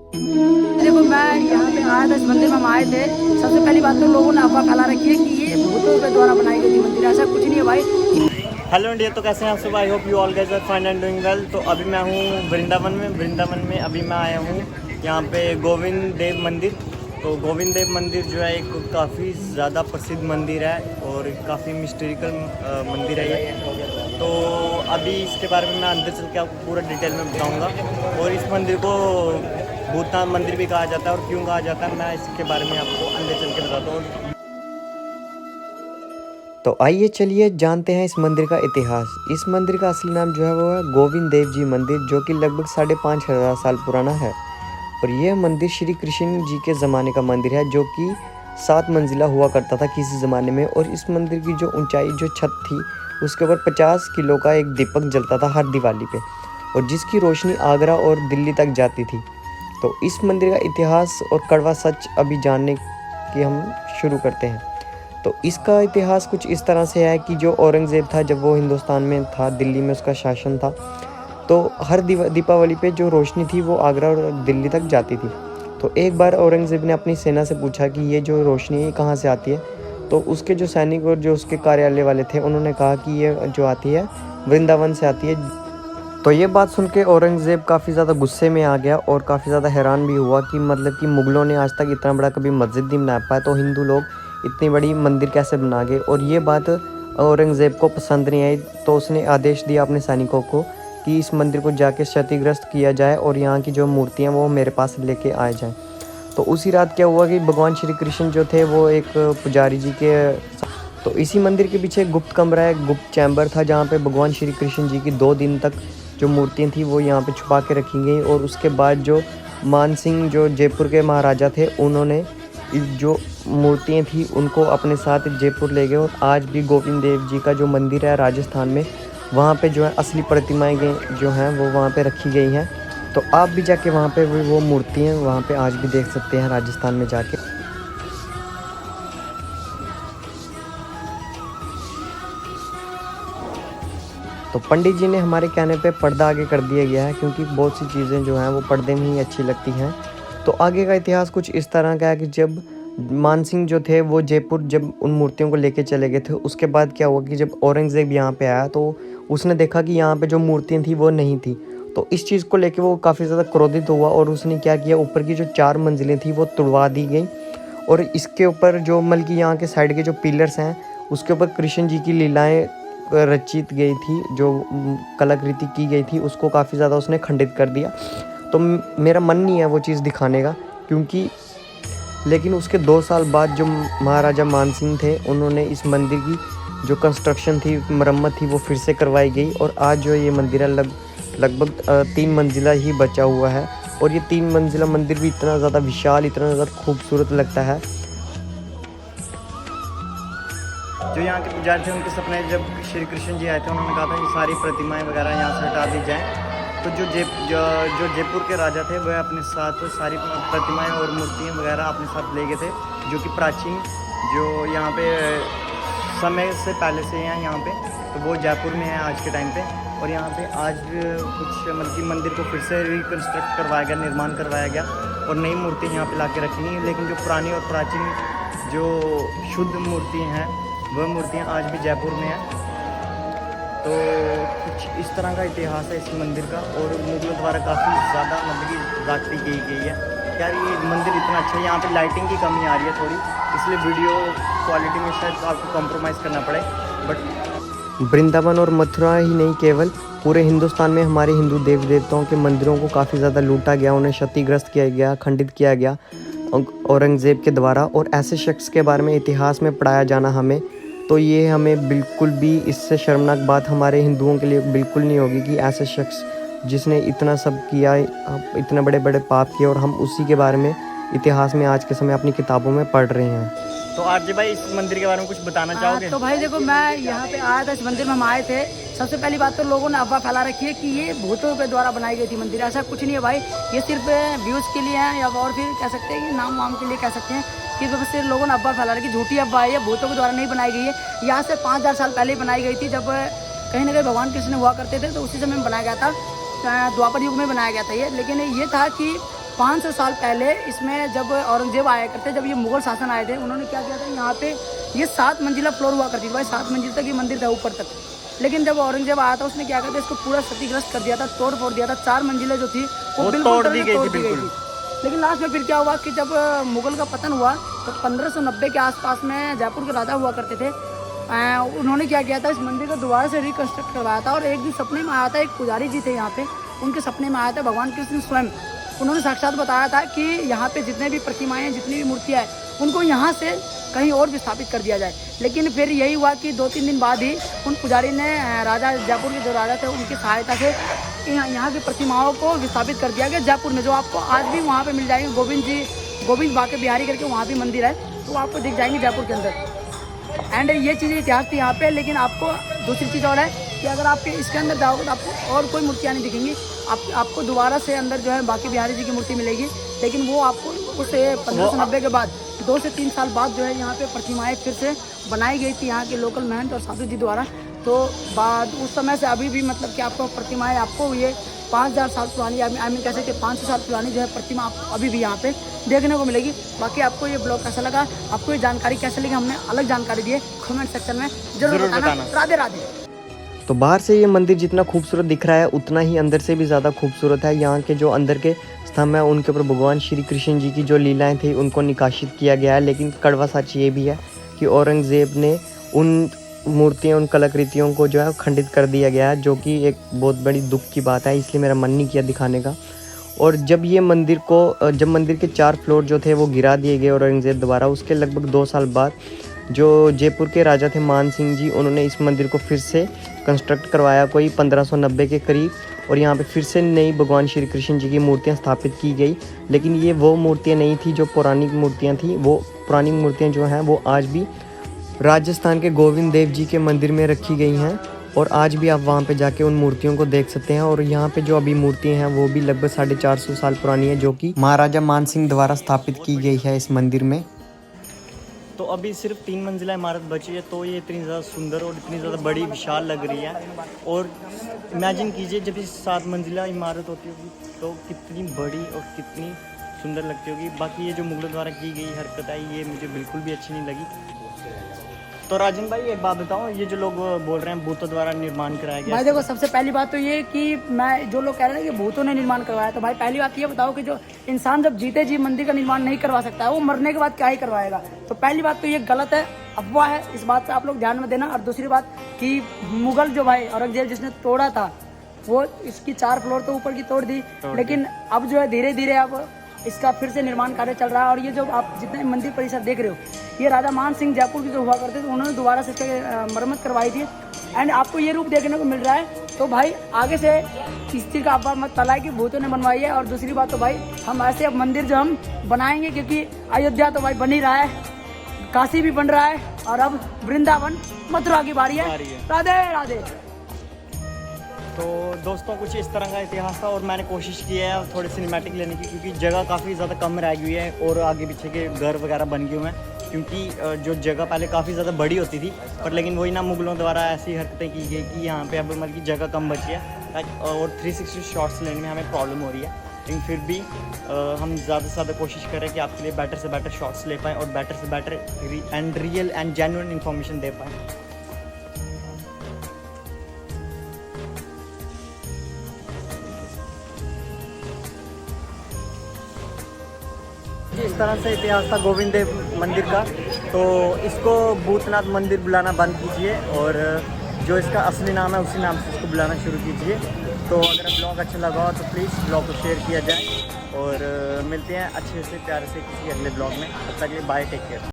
देखो मैं यहाँ पे आया था, इस मंदिर में हम आए थे। सबसे पहली बात तो लोगों ने अफवाह फैला रखी है कि ये भूतों के द्वारा बनाई गई थी मंदिर। ऐसा कुछ नहीं है भाई। हेलो इंडिया, तो कैसे हैं आप सब? I hope you all guys are fine and doing well. तो अभी मैं हूँ वृंदावन में अभी मैं आया हूँ यहाँ पे गोविंद देव मंदिर। तो गोविंद देव मंदिर जो है एक काफ़ी ज़्यादा प्रसिद्ध मंदिर है और काफ़ी मिस्टेरिकल मंदिर है ये। तो अभी इसके बारे में मैं अंदर चल के आपको पूरा डिटेल में बताऊँगा। और इस मंदिर को भूतनाथ मंदिर भी कहा जाता है, और क्यों कहा जाता है मैं इसके बारे में आपको अंदर चल के बताता हूँ। तो आइए चलिए जानते हैं इस मंदिर का इतिहास। इस मंदिर का असली नाम जो है वो है गोविंद देव जी मंदिर, जो कि लगभग 5,500 साल पुराना है। और यह मंदिर श्री कृष्ण जी के ज़माने का मंदिर है, जो कि 7 मंजिला हुआ करता था किसी ज़माने में। और इस मंदिर की जो ऊंचाई, जो छत थी, उसके ऊपर 50 किलो का एक दीपक जलता था हर दिवाली पे, और जिसकी रोशनी आगरा और दिल्ली तक जाती थी। तो इस मंदिर का इतिहास और कड़वा सच अभी जानने की हम शुरू करते हैं। तो इसका इतिहास कुछ इस तरह से है कि जो औरंगज़ेब था, जब वो हिंदुस्तान में था, दिल्ली में उसका शासन था, तो हर दीपावली पे जो रोशनी थी वो आगरा और दिल्ली तक जाती थी। तो एक बार औरंगज़ेब ने अपनी सेना से पूछा कि ये जो रोशनी है कहाँ से आती है। तो उसके जो सैनिक और जो उसके कार्यालय वाले थे, उन्होंने कहा कि ये जो आती है वृंदावन से आती है। तो ये बात सुन के औरंगज़ेब काफ़ी ज़्यादा गुस्से में आ गया और काफ़ी ज़्यादा हैरान भी हुआ कि मतलब कि मुग़लों ने आज तक इतना बड़ा कभी मस्जिद नहीं बना पाया, तो हिंदू लोग इतनी बड़ी मंदिर कैसे बना गए। और ये बात औरंगज़ेब को पसंद नहीं आई, तो उसने आदेश दिया अपने सैनिकों को कि इस मंदिर को जाके क्षतिग्रस्त किया जाए और यहाँ की जो मूर्तियाँ वो मेरे पास लेके आए जाएँ। तो उसी रात क्या हुआ कि भगवान श्री कृष्ण जो थे वो एक पुजारी जी के, तो इसी मंदिर के पीछे एक गुप्त कमरा है, गुप्त चैम्बर था, जहाँ पे भगवान श्री कृष्ण जी की 2 दिन तक जो मूर्तियाँ थी वो यहाँ पे छुपा के रखी गई। और उसके बाद जो मान सिंह जो जयपुर के महाराजा थे, उन्होंने इस जो मूर्तियाँ थी उनको अपने साथ जयपुर ले गए। और आज भी गोविंद देव जी का जो मंदिर है राजस्थान में, वहाँ पे जो है असली प्रतिमाएँ जो हैं वो वहाँ पे रखी गई हैं। तो आप भी जाके वहाँ पे वो मूर्तियाँ वहाँ पे आज भी देख सकते हैं राजस्थान में जाके। तो पंडित जी ने हमारे कहने पे पर्दा आगे कर दिया गया है, क्योंकि बहुत सी चीज़ें जो हैं वो पर्दे में ही अच्छी लगती हैं। तो आगे का इतिहास कुछ इस तरह का है कि जब मान सिंह जो थे वो जयपुर जब उन मूर्तियों को लेके चले गए थे, उसके बाद क्या हुआ कि जब औरंगज़ेब यहाँ पे आया तो उसने देखा कि यहाँ पे जो मूर्तियाँ थी वो नहीं थी। तो इस चीज़ को लेके वो काफ़ी ज़्यादा क्रोधित हुआ और उसने क्या किया, ऊपर की जो 4 मंजिलें थी वो तुड़वा दी गई। और इसके ऊपर जो मतलब कि यहाँ के साइड के जो पिलर्स हैं, उसके ऊपर कृष्ण जी की लीलाएँ रचित गई थी, जो कलाकृति की गई थी, उसको काफ़ी ज़्यादा उसने खंडित कर दिया। तो मेरा मन नहीं है वो चीज़ दिखाने का, क्योंकि लेकिन उसके 2 साल बाद जो महाराजा मानसिंह थे, उन्होंने इस मंदिर की जो कंस्ट्रक्शन थी, मरम्मत थी, वो फिर से करवाई गई। और आज जो ये मंदिर है लगभग 3 मंजिला ही बचा हुआ है। और ये 3 मंजिला मंदिर भी इतना ज़्यादा विशाल, इतना ज़्यादा खूबसूरत लगता है। जो यहाँ के पुजारी थे, उनके सपने जब श्री कृष्ण जी आए थे, उन्होंने कहा था कि सारी प्रतिमाएं वगैरह यहाँ से हटा दी जाएँ। तो जो जयपुर के राजा थे वह अपने साथ सारी प्रतिमाएं और मूर्तियाँ वगैरह अपने साथ ले गए थे, जो कि प्राचीन जो यहाँ पे समय से पहले से हैं यहाँ पे। तो वो जयपुर में है आज के टाइम पे। और यहाँ पे आज कुछ मतलब कि मंदिर को फिर से रिकन्स्ट्रक्ट करवाया गया, निर्माण करवाया गया, और नई मूर्तियाँ यहाँ पे ला के रखी गई। लेकिन जो पुरानी और प्राचीन जो शुद्ध मूर्तियाँ हैं, वह मूर्तियाँ आज भी जयपुर में हैं। तो कुछ इस तरह का इतिहास है इस मंदिर का। और मुगलों द्वारा काफ़ी ज़्यादा मतलब कि राखी की गई है। यार ये मंदिर इतना अच्छा है, यहाँ पे लाइटिंग की कमी आ रही है थोड़ी, इसलिए वीडियो क्वालिटी में शायद आपको कॉम्प्रोमाइज़ करना पड़े। बट वृंदावन और मथुरा ही नहीं, केवल पूरे हिंदुस्तान में हमारे हिंदू देव देवताओं के मंदिरों को काफ़ी ज़्यादा लूटा गया, उन्हें क्षतिग्रस्त किया गया, खंडित किया गया औरंगज़ेब के द्वारा। और ऐसे शख्स के बारे में इतिहास में पढ़ाया जाना हमें, तो ये हमें बिल्कुल भी, इससे शर्मनाक बात हमारे हिंदुओं के लिए बिल्कुल नहीं होगी कि ऐसे शख्स जिसने इतना सब किया, इतने बड़े बड़े पाप किए, और हम उसी के बारे में इतिहास में आज के समय अपनी किताबों में पढ़ रहे हैं। तो आरजे भाई, इस मंदिर के बारे में कुछ बताना चाहोगे? तो भाई देखो, मैं यहाँ पे आया था, इस मंदिर में हम आए थे। सबसे पहली बात तो लोगों ने अफवाह फैला रखी है कि ये भूतों के द्वारा बनाई गई थी मंदिर। ऐसा कुछ नहीं है भाई, ये सिर्फ व्यूज़ के लिए है, या और फिर कह सकते हैं कि नाम वाम के लिए कह सकते हैं कि बस लोगों ने अफवाह फैला रखी, झूठी अफवाह है, भूतों के द्वारा नहीं बनाई गई है। यहाँ से 5,000 साल पहले ही बनाई गई थी, जब कहीं ना कहीं भगवान कृष्ण हुआ करते थे, तो उसी समय में बनाया गया था, द्वापर युग में बनाया गया था ये। लेकिन ये था कि 500 साल पहले इसमें जब औरंगजेब आया करते, जब ये मुगल शासन आए थे, उन्होंने क्या किया था, यहाँ पे ये 7 मंजिला फ्लोर हुआ करती थी भाई, 7 मंजिल तक ये मंदिर था ऊपर तक। लेकिन जब औरंगजेब आया था उसने क्या किया था, इसको पूरा क्षतिग्रस्त कर दिया था, तोड़ फोड़ दिया था। 4 मंजिलें जो थी वो बिल्कुल तोड़ दी गई थी। लेकिन लास्ट में फिर क्या हुआ कि जब मुगल का पतन हुआ तो 1590 के आसपास में जयपुर के राजा हुआ करते थे, उन्होंने क्या किया था, इस मंदिर को दोबारा से रिकन्स्ट्रक्ट करवाया था। और एक दिन सपने में आया था, एक पुजारी जी थे यहाँ पे, उनके सपने में आया था भगवान कृष्ण स्वयं, उन्होंने साक्षात बताया था कि यहाँ पे जितने भी प्रतिमाएँ हैं, जितनी भी मूर्तियाँ हैं, उनको यहाँ से कहीं और विस्थापित कर दिया जाए। लेकिन फिर यही हुआ कि 2-3 दिन बाद ही उन पुजारी ने राजा, जयपुर के जो राजा थे, उनकी सहायता से यहाँ की प्रतिमाओं को विस्थापित कर दिया गया जयपुर में, जो आपको आज भी वहाँ पे मिल जाएंगे। गोविंद बाके बिहारी करके वहाँ भी मंदिर है, तो आपको दिख जाएंगे जयपुर के अंदर। एंड ये चीज़ें इतिहास थी यहाँ पे। लेकिन आपको दूसरी चीज़ और है कि अगर आपके इसके अंदर जाओगे तो आपको और कोई मूर्तियाँ नहीं दिखेंगी, आपको दोबारा से अंदर जो है बाके बिहारी जी की मूर्ति मिलेगी। लेकिन वो आपको उस 1590 के बाद 2 से 3 साल बाद जो है यहाँ पे प्रतिमाएँ फिर से बनाई गई थी यहाँ के लोकल महंत और साधु जी द्वारा। तो बाद उस समय से अभी भी मतलब कि आपको प्रतिमाएँ, आपको ये 5000 साल पुरानी, आई मीन कह सकते 500 साल पुरानी जो है प्रतिमा आपको अभी भी यहाँ पे देखने को मिलेगी। बाकी आपको ये ब्लॉग कैसा लगा, आपको ये जानकारी कैसे लगी, हमने अलग जानकारी दी है, कमेंट सेक्शन में जरूर बताना। राधे राधे। तो बाहर से ये मंदिर जितना खूबसूरत दिख रहा है उतना ही अंदर से भी ज़्यादा खूबसूरत है। यहाँ के जो अंदर के स्तंभ है उनके ऊपर भगवान श्री कृष्ण जी की जो लीलाएं थी उनको निकाशित किया गया है। लेकिन कड़वा सच ये भी है कि औरंगज़ेब ने उन मूर्तियाँ, उन कलाकृतियों को जो है खंडित कर दिया गया है, जो कि एक बहुत बड़ी दुख की बात है। इसलिए मेरा मन नहीं किया दिखाने का। और जब मंदिर के 4 फ्लोर जो थे वो गिरा दिए गए औरंगज़ेब द्वारा, उसके लगभग 2 साल बाद जो जयपुर के राजा थे मान सिंह जी, उन्होंने इस मंदिर को फिर से कंस्ट्रक्ट करवाया कोई 1590 के करीब। और यहाँ पे फिर से नई भगवान श्री कृष्ण जी की मूर्तियाँ स्थापित की गई। लेकिन ये वो मूर्तियाँ नहीं थी जो पौराणिक मूर्तियाँ थी। वो पुरानी मूर्तियाँ जो हैं वो आज भी राजस्थान के गोविंद देव जी के मंदिर में रखी गई हैं। और आज भी आप वहाँ पे जाके उन मूर्तियों को देख सकते हैं। और यहाँ पे जो अभी मूर्तियाँ हैं वो भी लगभग 450 साल पुरानी है, जो कि महाराजा मान सिंह द्वारा स्थापित की गई है इस मंदिर में। तो अभी सिर्फ 3 मंजिला इमारत बची है, तो ये इतनी ज़्यादा सुंदर और इतनी ज़्यादा बड़ी विशाल लग रही है। और इमेजिन कीजिए जब ये 7 मंजिला इमारत होती होगी तो कितनी बड़ी और कितनी सुंदर लगती होगी। बाकी ये जो मुगलों द्वारा की गई हरकत है ये मुझे बिल्कुल भी अच्छी नहीं लगी। तो राजन भाई एक बात बताओ, ये जो लोग बोल रहे हैं भूतों द्वारा निर्माण कराया गया, भाई देखो सबसे पहली बात तो ये कि मैं जो लोग कह रहे हैं कि भूतों ने निर्माण करवाया, तो भाई पहली बात ये बताओ कि जो इंसान जब जीते जी मंदिर का निर्माण नहीं करवा सकता है, वो मरने के बाद क्या ही करवाएगा। तो पहली बात तो ये गलत है, अफवाह है, इस बात पे आप लोग ध्यान में देना। और दूसरी बात कि मुगल जो भाई औरंगजेब जिसने तोड़ा था वो इसकी 4 फ्लोर तो ऊपर की तोड़ दी। लेकिन अब जो है धीरे धीरे अब इसका फिर से निर्माण कार्य चल रहा है। और ये जो आप जितने मंदिर परिसर देख रहे हो, ये राजा मान सिंह जयपुर की जो हुआ करते थे, उन्होंने दोबारा से मरम्मत करवाई थी। एंड आपको ये रूप देखने को मिल रहा है। तो भाई आगे से इस चीज़ का अफवाह मत फैलाए कि भूतों ने बनवाई है। और दूसरी बात तो भाई हम ऐसे अब मंदिर जो हम बनाएंगे, क्योंकि अयोध्या तो भाई बन ही रहा है, काशी भी बन रहा है, और अब वृंदावन मथुरा की बारी है। राधे राधे। तो दोस्तों कुछ इस तरह का इतिहास था और मैंने कोशिश की है थोड़ी सिनेमैटिक लेने की, क्योंकि जगह काफ़ी ज़्यादा कम रह गई है और आगे पीछे के घर वगैरह बन गए हुए हैं। क्योंकि जो जगह पहले काफ़ी ज़्यादा बड़ी होती थी, पर लेकिन वही ना मुगलों द्वारा ऐसी हरकतें की गई कि यहाँ पे अब मतलब की जगह कम बची है और 360 शॉट्स लेने में हमें प्रॉब्लम हो रही है। लेकिन फिर भी हम ज़्यादा से ज़्यादा कोशिश करें कि आपके लिए बेटर से बेटर शॉट्स ले पाएँ और बेटर से better and real and genuine information दे पाएँ। इस तरह से इतिहास था गोविंद देव मंदिर का। तो इसको भूतनाथ मंदिर बुलाना बंद कीजिए और जो इसका असली नाम है उसी नाम से इसको बुलाना शुरू कीजिए। तो अगर ब्लॉग अच्छा लगा हो तो प्लीज़ ब्लॉग को शेयर किया जाए और मिलते हैं अच्छे से प्यारे से किसी अगले ब्लॉग में। तब तक के लिए बाय, टेक केयर।